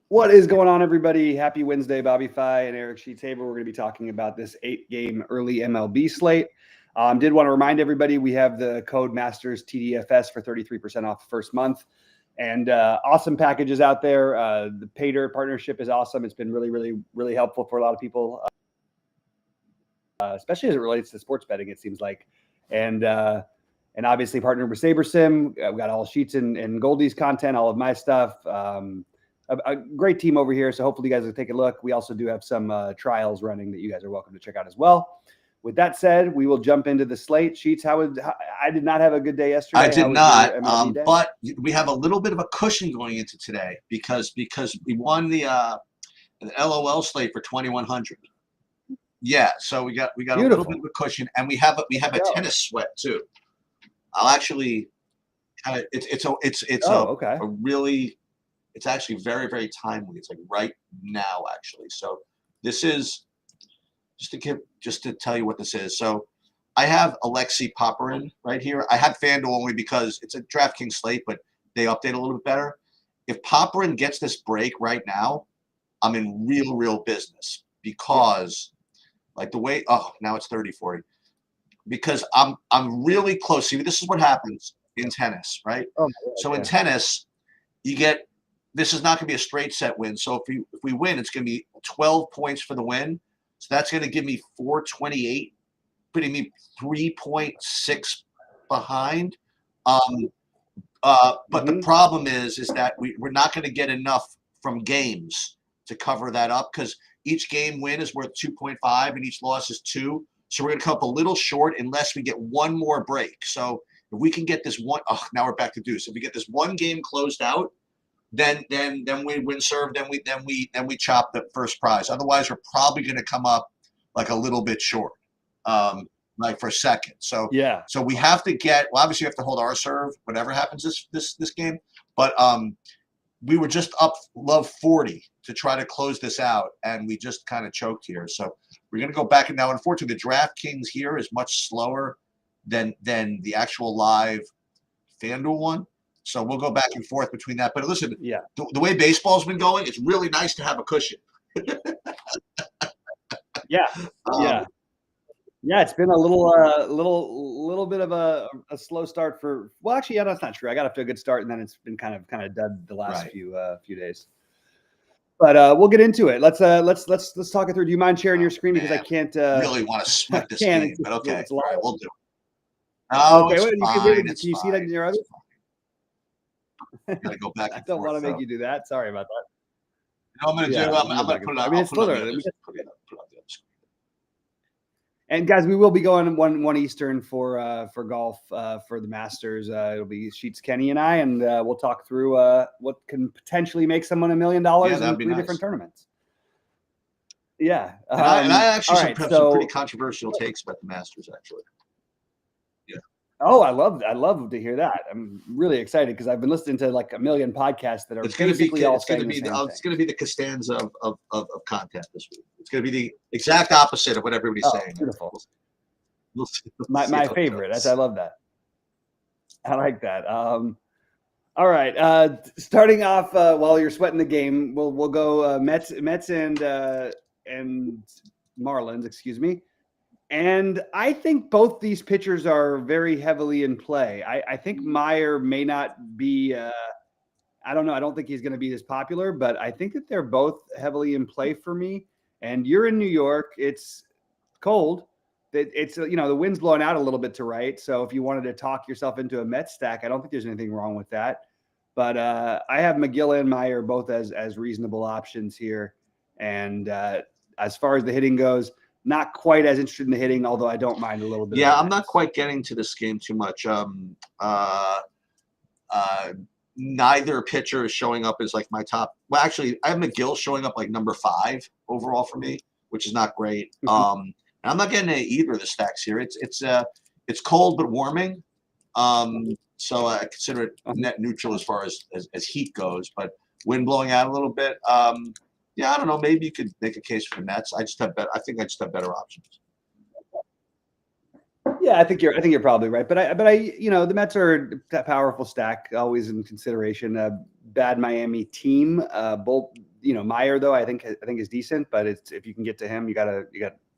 What is going on, everybody? Happy Wednesday, Bobby Fye and Eric Sheetsaber. We're going to be talking about this 8-game early MLB slate. Did want to remind everybody we have the code Masters TDFS for 33% off the first month. And awesome packages out there. The Pater partnership is awesome. It's been really, really, really helpful for a lot of people, especially as it relates to sports betting, it seems like. And obviously partnered with SaberSim. We've got all Sheets and Goldie's content, all of my stuff. A great team over here, so hopefully you guys will take a look. We also do have some trials running that you guys are welcome to check out as well. With that said, we will jump into the slate. Sheets, I did not have a good day yesterday. I did not, but we have a little bit of a cushion going into today because we won the LOL slate for 2,100. Yeah, so we got a little bit of a cushion, and we have a tennis sweat too. I'll actually kind of it's actually very, very timely. It's like right now, actually. So this is just to tell you what this is. So I have Alexei Popyrin right here. I had FanDuel only because it's a DraftKings slate, but they update a little bit better. If Popyrin gets this break right now, I'm in real business because like the way now it's 30-40. Because I'm really close. See, this is what happens in tennis, right? So in tennis, you get this is not going to be a straight set win. So if we win, it's going to be 12 points for the win. So that's going to give me 428, putting me 3.6 behind. But the problem is that we're not going to get enough from games to cover that up because each game win is worth 2.5 and each loss is 2. So we're going to come up a little short unless we get one more break. So if we can get this one, now we're back to deuce. If we get this one game closed out, then we win serve, then we chop the first prize. Otherwise, we're probably going to come up like a little bit short, like for second. So yeah. So we have to obviously we have to hold our serve, whatever happens this game. But we were just up love 40 to try to close this out, and we just kind of choked here. So we're going to go back. And now, unfortunately, the DraftKings here is much slower than the actual live FanDuel one. So we'll go back and forth between that. But listen, the way baseball's been going, it's really nice to have a cushion. Yeah. It's been a little bit of a slow start for. Well, actually, yeah, that's not true. I got off to a good start, and then it's been kind of dead the last few days. But we'll get into it. Let's talk it through. Do you mind sharing your screen because I can't really want to sweat this game? But okay, all right, we'll do it. No, okay, can you see that in your other? Gotta go back. I don't want to make you do that. Sorry about that. You know what I'm gonna do? I'm gonna put it up. I mean, it's put it up the screen. And guys, we will be going one Eastern for golf for the Masters. It'll be Sheets, Kenny, and I, and we'll talk through what can potentially make someone $1 million in 3 different tournaments. Yeah, and I actually have some pretty controversial takes about the Masters, actually. Yeah. Oh, I love to hear that. I'm really excited because I've been listening to like a million podcasts that are basically all saying the same thing. It's going to be the Costanza of content this week. It's going to be the exact opposite of what everybody's saying. Beautiful. My favorite. I love that. I like that. All right. Starting off while you're sweating the game, we'll go Mets and Marlins. Excuse me. And I think both these pitchers are very heavily in play. I think Meyer may not be I don't know. I don't think he's going to be as popular, but I think that they're both heavily in play for me. And you're in New York. It's cold. It's the wind's blowing out a little bit to right. So if you wanted to talk yourself into a Mets stack, I don't think there's anything wrong with that. But I have McGill and Meyer both as reasonable options here. And as far as the hitting goes, not quite as interested in the hitting, although I don't mind a little bit. Yeah, I'm not quite getting to this game too much. Neither pitcher is showing up as like my top. Well, actually, I have McGill showing up like number 5 overall for me, which is not great. And I'm not getting either of the stacks here. It's cold but warming. So I consider it net neutral as far as heat goes, but wind blowing out a little bit. Yeah, I don't know. Maybe you could make a case for the Mets. I think I just have better options. Yeah, I think you're probably right. But I, the Mets are a powerful stack, always in consideration. A bad Miami team. Both, Meyer though, I think is decent, but if you can get to him, you got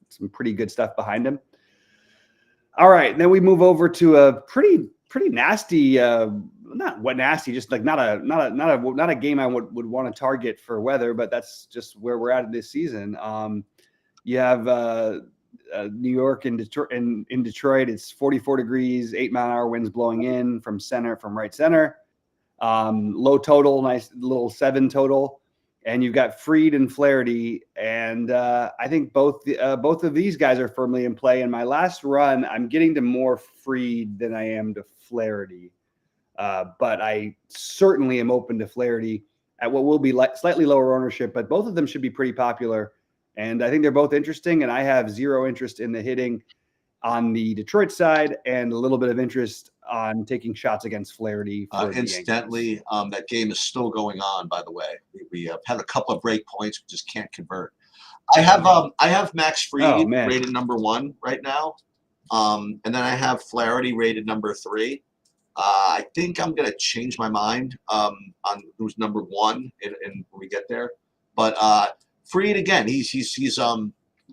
some pretty good stuff behind him. All right, then we move over to a pretty nasty, not what nasty, just like not a game I would want to target for weather, but that's just where we're at this season. You have New York and Detroit. In Detroit, it's 44 degrees, 8-mile-an-hour winds blowing in from right center. Low total, nice little 7 total. And you've got Fried and Flaherty, and I think both of these guys are firmly in play. In my last run, I'm getting to more Fried than I am to Flaherty, but I certainly am open to Flaherty at what will be slightly lower ownership. But both of them should be pretty popular, and I think they're both interesting. And I have zero interest in the hitting on the Detroit side, and a little bit of interest on taking shots against Flaherty. Incidentally, that game is still going on. By the way, we had a couple of break points, we just can't convert. I have Max Fried rated number 1 right now, and then I have Flaherty rated number 3. I think I'm gonna change my mind on who's number 1 and when we get there. But Fried again, he's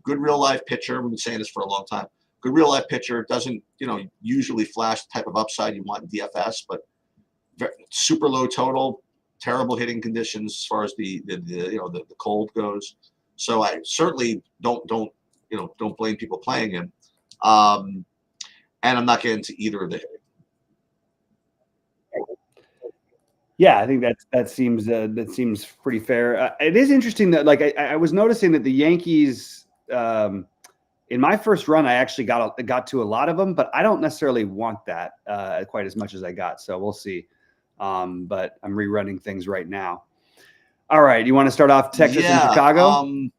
good real life pitcher. We've been saying this for a long time. Good real life pitcher, doesn't usually flash the type of upside you want in DFS, but super low total, terrible hitting conditions as far as the cold goes. So I certainly don't blame people playing him, and I'm not getting into either of the hitting. Yeah, I think that seems pretty fair. It is interesting that I was noticing that the Yankees. In my first run, I actually got to a lot of them, but I don't necessarily want that quite as much as I got. So we'll see. But I'm rerunning things right now. All right, you want to start off Texas and Chicago?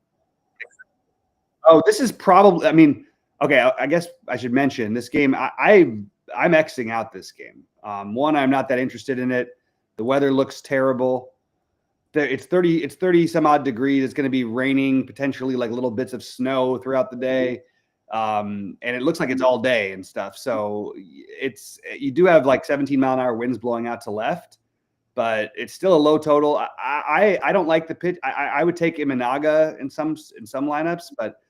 This is probably. I mean, okay. I guess I should mention this game. I'm Xing out this game. One, I'm not that interested in it. The weather looks terrible. It's 30 some odd degrees. It's going to be raining, potentially like little bits of snow throughout the day. And it looks like it's all day and stuff. So you do have like 17-mile-an-hour winds blowing out to left, but it's still a low total. I don't like the pitch. I would take Imanaga in some lineups, but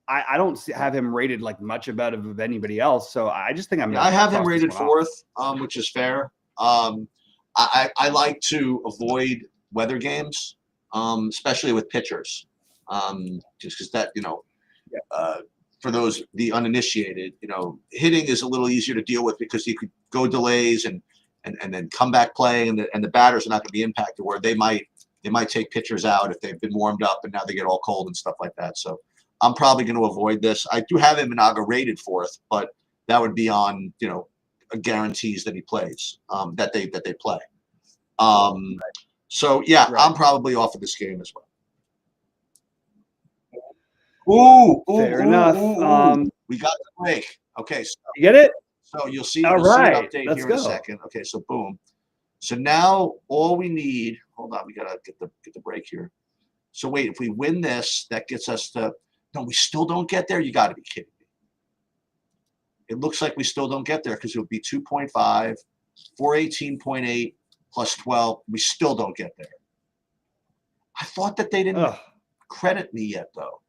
I don't have him rated like much of anybody else. So I just think I have him rated 4th, which is fair. I like to avoid weather games, especially with pitchers, just because that for the uninitiated, hitting is a little easier to deal with because you could go delays and then come back playing, and the batters are not going to be impacted. Where they might take pitchers out if they've been warmed up and now they get all cold and stuff like that. So I'm probably going to avoid this. I do have Imanaga rated 4th, but that would be on guarantees that he plays, that they play. So yeah, right. I'm probably off of this game as well. Fair enough. We got the break. Okay, so you get it. So you'll see. All right, see an update here in a second. Okay, so boom. So now all we need. Hold on, we gotta get the break here. So wait, if we win this, that gets us to. No, we still don't get there. You got to be kidding me. It looks like we still don't get there because it would be 2.5, 418.8. Plus 12, we still don't get there. I thought that they didn't credit me yet, though.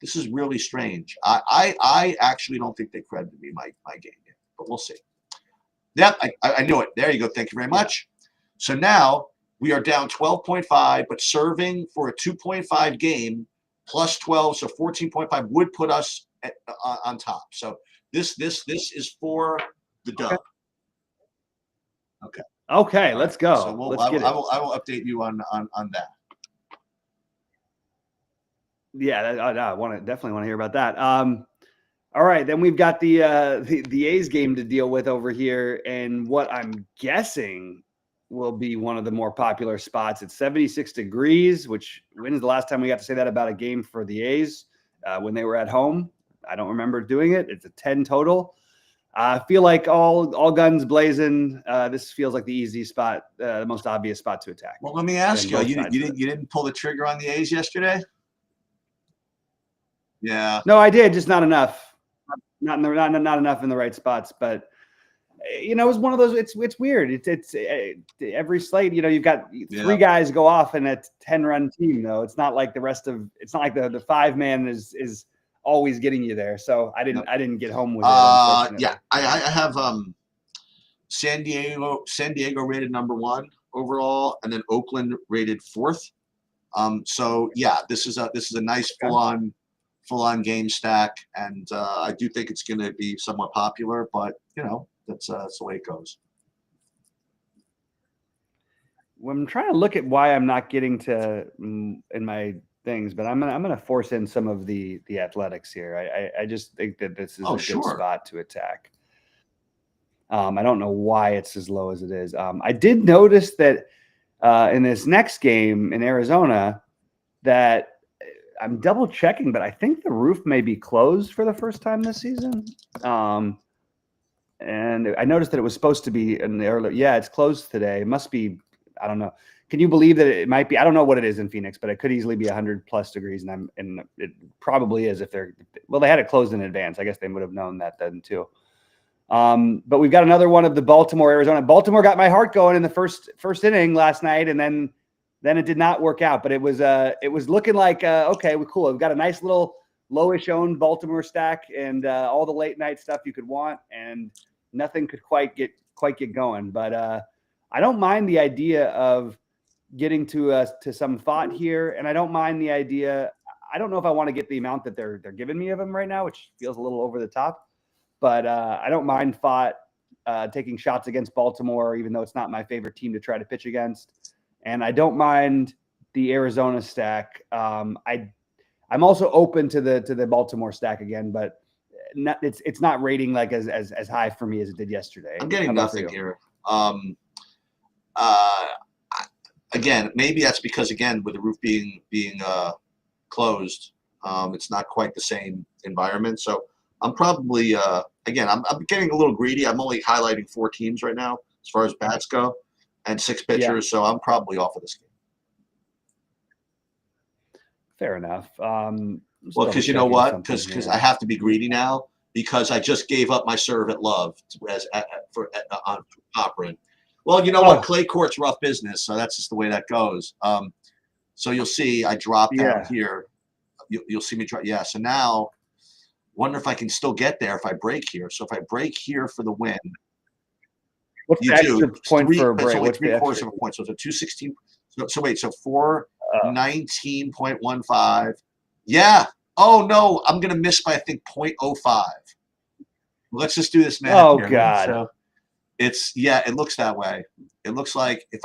This is really strange. I actually don't think they credited me my game yet, but we'll see. Yep, I knew it. There you go. Thank you very much. So now we are down 12.5, but serving for a 2.5 game plus 12, so 14.5 would put us on top. So this is for the dub. Okay. Okay, let's go. So I will update you on that. Yeah, I definitely want to hear about that. All right, then we've got the A's game to deal with over here, and what I'm guessing will be one of the more popular spots. It's 76 degrees, which when is the last time we got to say that about a game for the A's when they were at home? I don't remember doing it. It's a 10 total. I feel like all guns blazing. This feels like the easy spot, the most obvious spot to attack. Well, let me ask you: you didn't pull the trigger on the A's yesterday? Yeah. No, I did, just not enough. not enough in the right spots, but you know, it's one of those. It's weird. It's every slate. You know, you've got three guys go off in a 10-run team. Though it's not like the rest of. It's not like the 5-man is always getting you there. So I didn't get home with it. Unfortunately. Yeah, I have San Diego rated #1 overall, and then Oakland rated 4th. So yeah, this is a nice full on game stack, and I do think it's going to be somewhat popular, but you know. That's the way it goes. Well, I'm trying to look at why I'm not getting to in my things, but I'm gonna force in some of the athletics here. I just think that this is a good spot to attack. I don't know why it's as low as it is. I did notice that in this next game in Arizona that I'm double checking, but I think the roof may be closed for the first time this season. And I noticed that it was supposed to be in the early. Yeah, it's closed today. It must be. I don't know. Can you believe that it might be? I don't know what it is in Phoenix, but it could easily be 100+ degrees, and it probably is if they're. Well, they had it closed in advance. I guess they would have known that then too. But we've got another one of the Baltimore, Arizona. Baltimore got my heart going in the first inning last night, and then it did not work out. But it was looking like okay, well, cool. We've got a nice little lowish owned Baltimore stack, and all the late night stuff you could want, and nothing could quite get going. But I don't mind the idea of getting to some thought here, and I don't mind the idea. I don't know if I want to get the amount that they're giving me of them right now, which feels a little over the top. But I don't mind thought taking shots against Baltimore, even though it's not my favorite team to try to pitch against. And I don't mind the Arizona stack. I'm also open to the Baltimore stack again, but it's not rating like as high for me as it did yesterday. I'm getting nothing here. Again, maybe that's because with the roof being closed, it's not quite the same environment. So I'm probably again I'm getting a little greedy. I'm only highlighting 4 teams right now as far as bats go, and 6 pitchers. Yeah. So I'm probably off of this game. Fair enough. Well, because you know what? Because I have to be greedy now because I just gave up my serve at Love on Popperin. Well, you know what? Clay court's rough business, so that's just the way that goes. So you'll see I drop down here. You'll see me drop. Yeah. So now, wonder if I can still get there if I break here. So if I break here for the win, what's the extra point for a break? It's only 3/4 of a point. So it's a 216. So wait. So 419.15. Yeah. Oh no, I'm gonna miss by I think 0.05. Let's just do this, man. Oh here, God. So it's it looks that way. It looks like and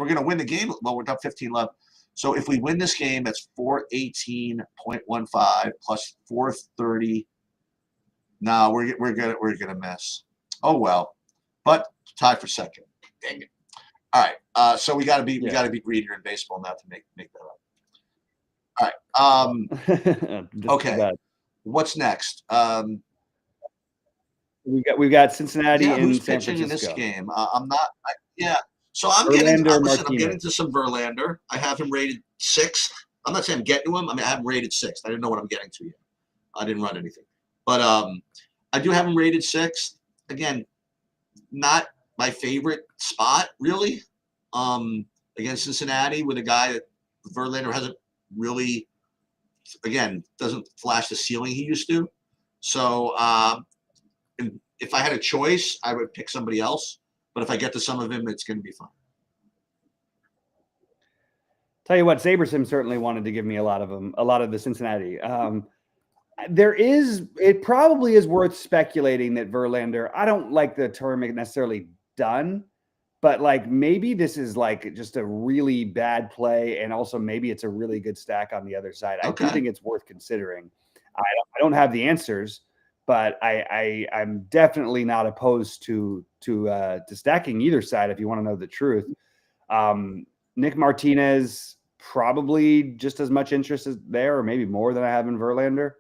we're gonna win the game. Well, we're up 15 left. So if we win this game, that's 418.15 plus 430. No, we're gonna miss. Oh well, but tie for second. Dang it. All right. So we gotta be greedier in baseball now to make that up. All right. Okay. What's next? We've got Cincinnati and who's San pitching Francisco. in this game? I'm not. So I'm getting to some Verlander. I have him rated 6. I'm not saying I'm getting to him. I mean, I have him rated 6. I didn't know what I'm getting to yet. I didn't run anything, but I do have him rated 6. Again, not my favorite spot really. Against Cincinnati with a guy that Verlander hasn't really, doesn't flash the ceiling he used to. So if I had a choice, I would pick somebody else. But if I get to some of him, it's going to be fun. Tell you what, Sabersim certainly wanted to give me a lot of the Cincinnati. It probably is worth speculating that Verlander, I don't like the term necessarily done, but like maybe this is like just a really bad play, and also maybe it's a really good stack on the other side. I do think it's worth considering. I don't have the answers, but I'm definitely not opposed to stacking either side if you want to know the truth. Nick Martinez, probably just as much interest as there, or maybe more than I have in Verlander.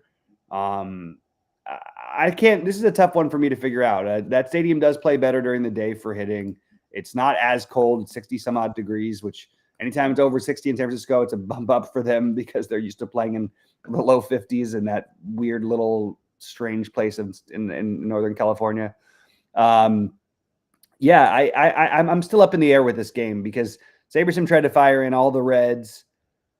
I can't. This is a tough one for me to figure out. That stadium does play better during the day for hitting. It's not as cold, 60 some odd degrees, which Anytime it's over 60 in San Francisco, it's a bump up for them because they're used to playing in the low 50s in that weird little strange place in Northern California. Yeah, I'm still up in the air with this game because Sabersim tried to fire in all the Reds.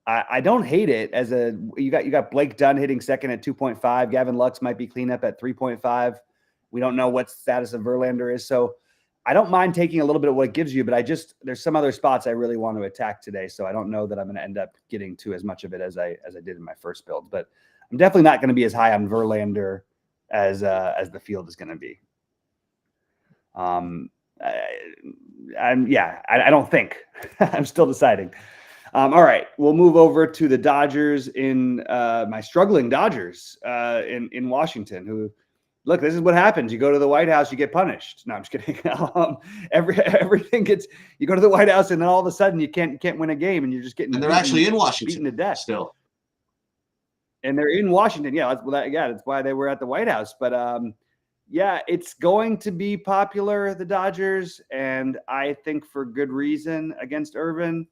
I don't hate it as you got Blake Dunn hitting second at 2.5. Gavin Lux might be cleanup at 3.5. We don't know what status of Verlander is, so I don't mind taking a little bit of what it gives you, but there's some other spots I really want to attack today, so I don't know that I'm going to end up getting to as much of it as I did in my first build. But I'm definitely not going to be as high on Verlander as the field is going to be. I don't think. I'm still deciding. All right, we'll move over to the Dodgers in my struggling Dodgers in Washington. Who, look, this is what happens. You go to the White House, you get punished. No, I'm just kidding. Everything gets. You go to the White House, and then all of a sudden you can't win a game, and you're just getting. And they're actually in Washington beaten to death still. And they're in Washington. Yeah, that's why they were at the White House. But yeah, it's going to be popular, the Dodgers, and I think for good reason against Irvin.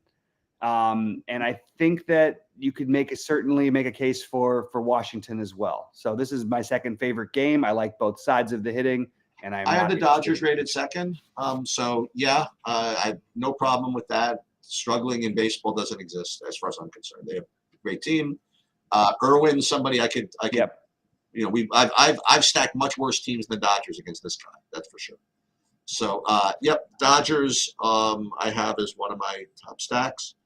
And I think that you could certainly make a case for Washington as well. So this is my second favorite game. I like both sides of the hitting, and I have the Dodgers rated second. So yeah, I have no problem with that. Struggling in baseball doesn't exist as far as I'm concerned. They have a great team. Irwin, somebody I could. Yep. You know, I've stacked much worse teams than the Dodgers against this guy. That's for sure. So yep, Dodgers I have as one of my top stacks.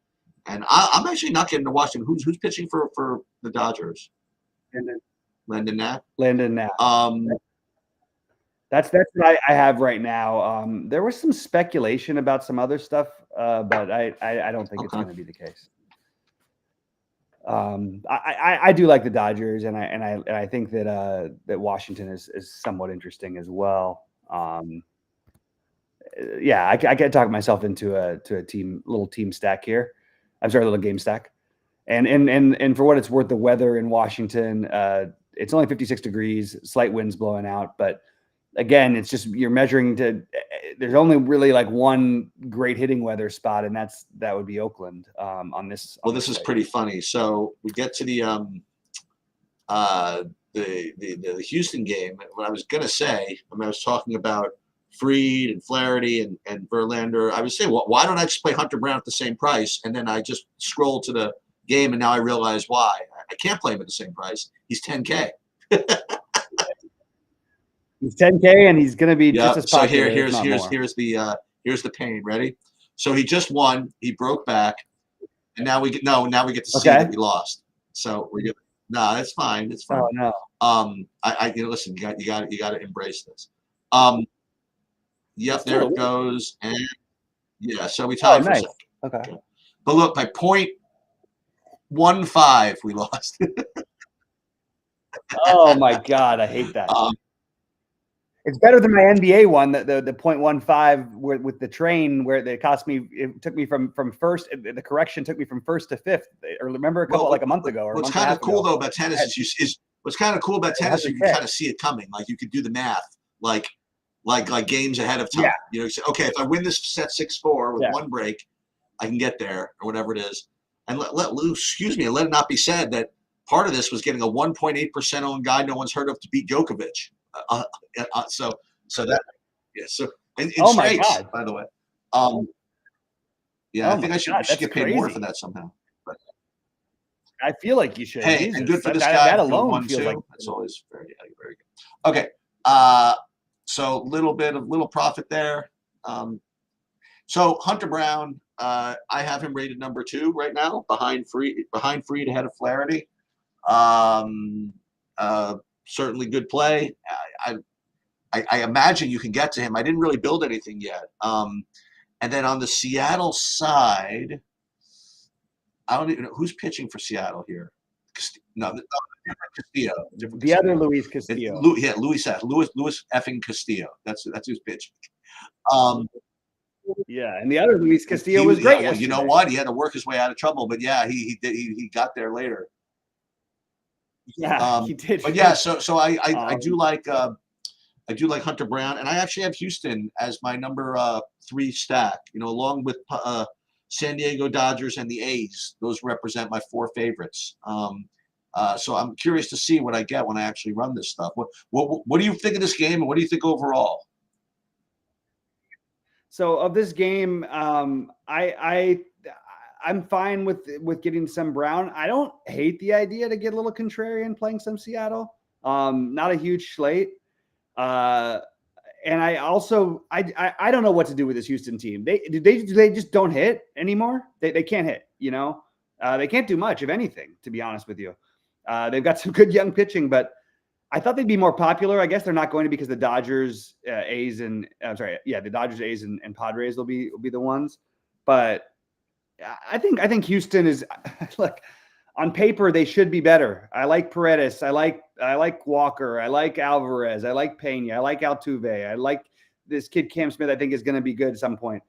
And I'm actually not getting to Washington. Who's pitching for the Dodgers? Landon Knapp. Landon Knapp. That's what I have right now. There was some speculation about some other stuff, but I don't think it's going to be the case. I do like the Dodgers, and I think that Washington is somewhat interesting as well. Yeah, I can talk myself into a little team stack here. I'm sorry, a little game stack. And for what it's worth, the weather in Washington, it's only 56 degrees, slight winds blowing out. But again, it's just you're measuring there's only really like one great hitting weather spot, and that would be Oakland on this. Well, this is pretty funny. So we get to the Houston game. What I was going to say, I was talking about Fried and Flaherty and Verlander. I was saying, well, why don't I just play Hunter Brown at the same price? And then I just scrolled to the game, and now I realize why. I can't play him at the same price. He's 10K. He's 10K, and he's going to be just as popular. So here's the pain. Ready? So he just won. He broke back, and now we get to see that he lost. So we're good. No, that's fine. It's fine. Oh no. Listen. You got to embrace this. Yep, there it goes. And yeah, so we tied for second. Okay. But look, by 0.15, we lost. Oh my God, I hate that. It's better than my NBA one, the 0.15 with the train where it took me from first. The correction took me from first to fifth. Or remember a month ago. Or what's kind of cool though about tennis is what's kind of cool about tennis is you can kind of see it coming. Like you could do the math, like games ahead of time. Yeah. You know, you say, okay, if I win this set 6-4 with one break, I can get there or whatever it is. And let it not be said that part of this was getting a 1.8% owned guy no one's heard of to beat Djokovic. So in oh straights, my God. by the way. Yeah, I think I should get paid more for that somehow. But I feel like you should. Hey, and good for this guy. That alone feels like that's always very, very good. Okay. So little profit there. So Hunter Brown, I have him rated number 2 right now, behind Fried, ahead of Flaherty. Certainly good play. I imagine you can get to him. I didn't really build anything yet. And then on the Seattle side, I don't even know who's pitching for Seattle here. Different Castillo. The other Luis Castillo. Luis effing Castillo. That's who's pitching. Yeah, and the other Luis Castillo was great. Well, you know what? He had to work his way out of trouble, but yeah, he got there later. Yeah, he did. But yeah, so I do like Hunter Brown, and I actually have Houston as my number 3 stack. You know, along with San Diego Dodgers, and the A's. Those represent my 4 favorites. So I'm curious to see what I get when I actually run this stuff. What do you think of this game, and what do you think overall? So of this game, I'm fine with getting some Brown. I don't hate the idea to get a little contrarian playing some Seattle. Not a huge slate. And I also I don't know what to do with this Houston team. They just don't hit anymore. They can't hit. They can't do much of anything, to be honest with you. They've got some good young pitching, but I thought they'd be more popular. I guess they're not going to, because the Dodgers, A's, and the Dodgers, A's, and Padres will be the ones. But I think Houston is like, on paper they should be better. I like Paredes. I like Walker. I like Alvarez. I like Pena. I like Altuve. I like this kid Cam Smith. I think is going to be good at some point.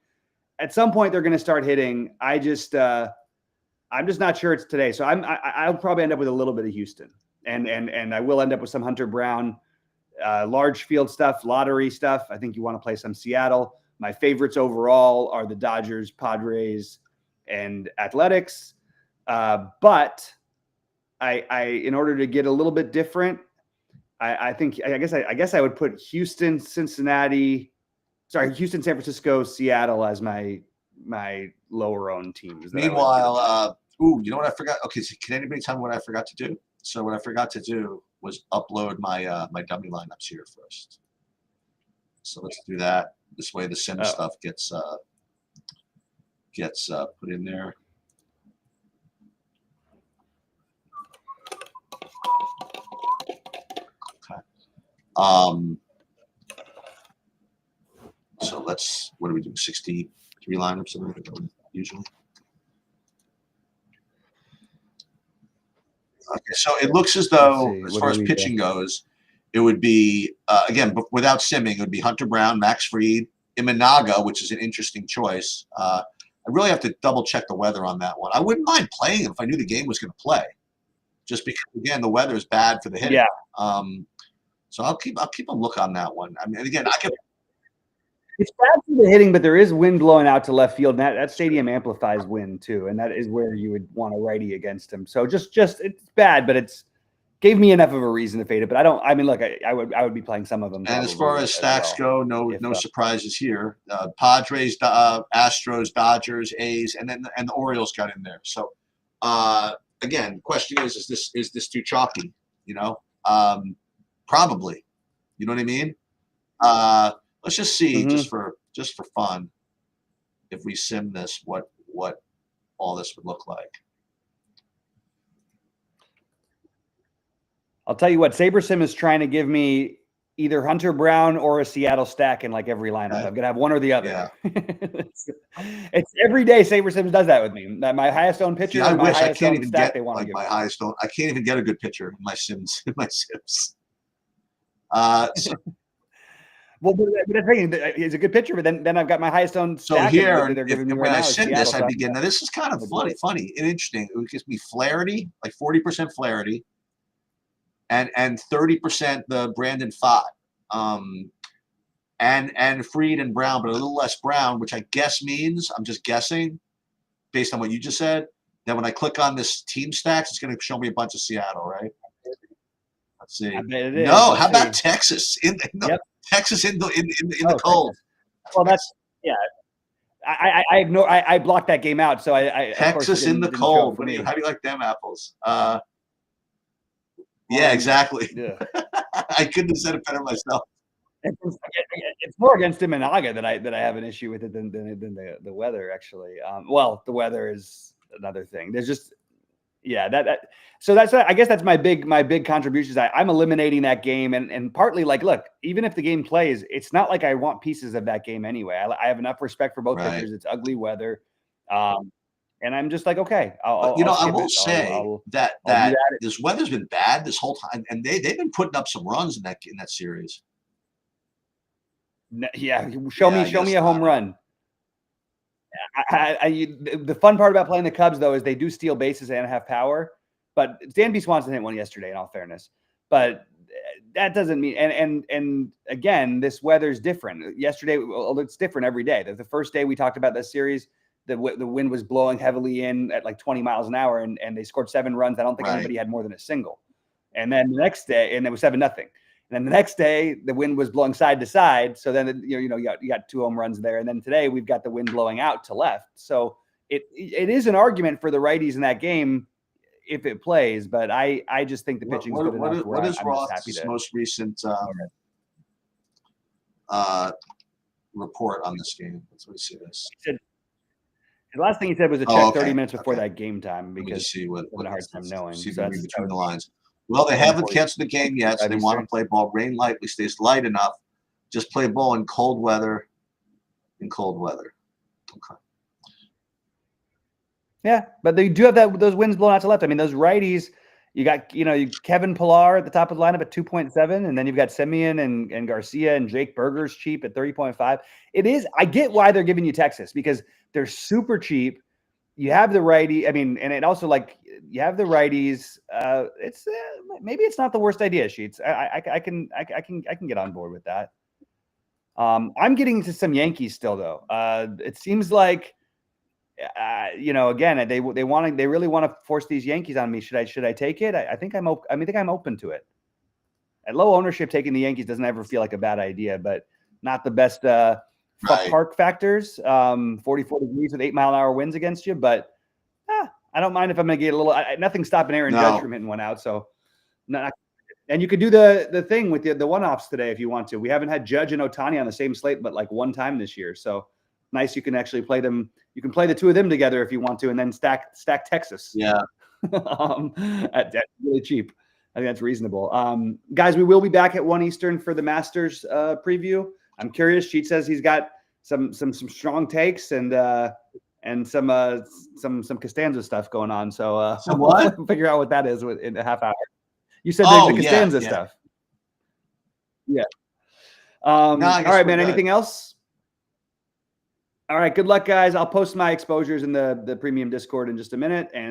At some point they're going to start hitting. I'm just not sure it's today. So I'll probably end up with a little bit of Houston. And I will end up with some Hunter Brown, large field stuff, lottery stuff. I think you want to play some Seattle. My favorites overall are the Dodgers, Padres, and Athletics. But I in order to get a little bit different, I guess I would put Houston, San Francisco, Seattle as my lower owned teams. Meanwhile, you know what I forgot? Okay, so can anybody tell me what I forgot to do? So what I forgot to do was upload my my dummy lineups here first. So let's do that. This way the sim stuff gets put in there. Okay. So what do we do? 63 lineups usually. Okay, so it looks as though, as far as pitching goes, it would be, again, without simming, it would be Hunter Brown, Max Fried, Imanaga, which is an interesting choice. I really have to double check the weather on that one. I wouldn't mind playing him if I knew the game was going to play, just because, again, the weather is bad for the hitting. Yeah. So I'll keep a look on that one. I mean, again, It's bad for the hitting, but there is wind blowing out to left field, and that stadium amplifies wind too, and that is where you would want a righty against him. So just it's bad, but it's gave me enough of a reason to fade it. But I don't. I mean, look, I would be playing some of them. And as far as stacks go, no surprises here. Padres, Astros, Dodgers, A's, and the Orioles got in there. So again, the question is this too chalky? Probably. You know what I mean? Let's just see, just for fun, if we sim this, what all this would look like. I'll tell you what, SaberSim is trying to give me either Hunter Brown or a Seattle stack in like every lineup. I'm gonna have one or the other. Yeah. it's every day SaberSim does that with me. My highest owned pitcher. See, I wish I can't even stack, get like my highest owned. I can't even get a good pitcher in my sims. So, well, but that's thing. He's a good pitcher, but then I've got my highest owned. So here, when I sim this, I begin. Now this is kind of funny and interesting. It gives me Flaherty, like 40% Flaherty, and 30% the Brandon Pfaadt, and Fried and Brown, but a little less Brown, which I guess means, I'm just guessing, based on what you just said, that when I click on this team stacks, it's going to show me a bunch of Seattle, right? Let's see. No, how about Texas? Texas in the cold. Well, that's I blocked that game out, so I Texas in the cold. How do you like them apples? Yeah, exactly. Yeah. I couldn't have said it better myself. It's more against Imanaga that I have an issue with it than the weather, actually. Well, the weather is another thing. There's just so I guess that's my big contributions. I'm eliminating that game, and partly like, look, even if the game plays, it's not like I want pieces of that game anyway. I have enough respect for both pitchers. It's ugly weather, and I'm just like, okay. I will say that this weather's been bad this whole time, and they've been putting up some runs in that series. Yeah, show me a home run. The fun part about playing the Cubs, though, is they do steal bases and have power. But Danby Swanson hit one yesterday, in all fairness. But that doesn't mean and again, this weather's different. Yesterday, it's different every day. The first day we talked about this series, the wind was blowing heavily in at like 20 miles an hour, and they scored 7 runs. I don't think anybody had more than a single. And then the next day, and it was 7-0. And then the next day, the wind was blowing side to side. So then you got 2 home runs there. And then today we've got the wind blowing out to left. So it is an argument for the righties in that game if it plays. But I just think the pitching is good enough. What is Roth's most recent report on this game? Let's see this. The last thing he said was to check 30 minutes before that game time because see what a hard time knowing. See between the lines. Well, they haven't canceled the game yet, so they want to play ball. Rain lightly stays light enough. Just play ball in cold weather. Okay. Yeah, but they do have those winds blowing out to left. I mean, those righties. You got Kevin Pillar at the top of the lineup at 2.7, and then you've got Semien and Garcia and Jake Berger's cheap at 30.5. It is. I get why they're giving you Texas because they're super cheap. You have the righty. I mean, and it also you have the righties. It's maybe it's not the worst idea, Sheets. I can get on board with that. I'm getting into some Yankees still though. It seems like. Again, they really want to force these Yankees on me. Should I take it? I think I'm open to it. At low ownership, taking the Yankees doesn't ever feel like a bad idea, but not the best park factors. 44 degrees with 8-mile-an-hour winds against you, but I don't mind if I'm going to get a little. Nothing stopping Aaron Judge from hitting one out. So, and you could do the thing with the one-offs today if you want to. We haven't had Judge and Ohtani on the same slate, but like one time this year. So. Nice, you can actually play them. You can play the 2 of them together if you want to, and then stack Texas. Yeah, at really cheap. I think that's reasonable. Guys, we will be back at 1 Eastern for the Masters preview. I'm curious. Sheet says he's got some strong takes and some Costanza stuff going on. So we'll figure out what that is in a half hour. You said the Costanza stuff. Yeah. All right, man. Anything else? All right, good luck, guys. I'll post my exposures in the premium Discord in just a minute. And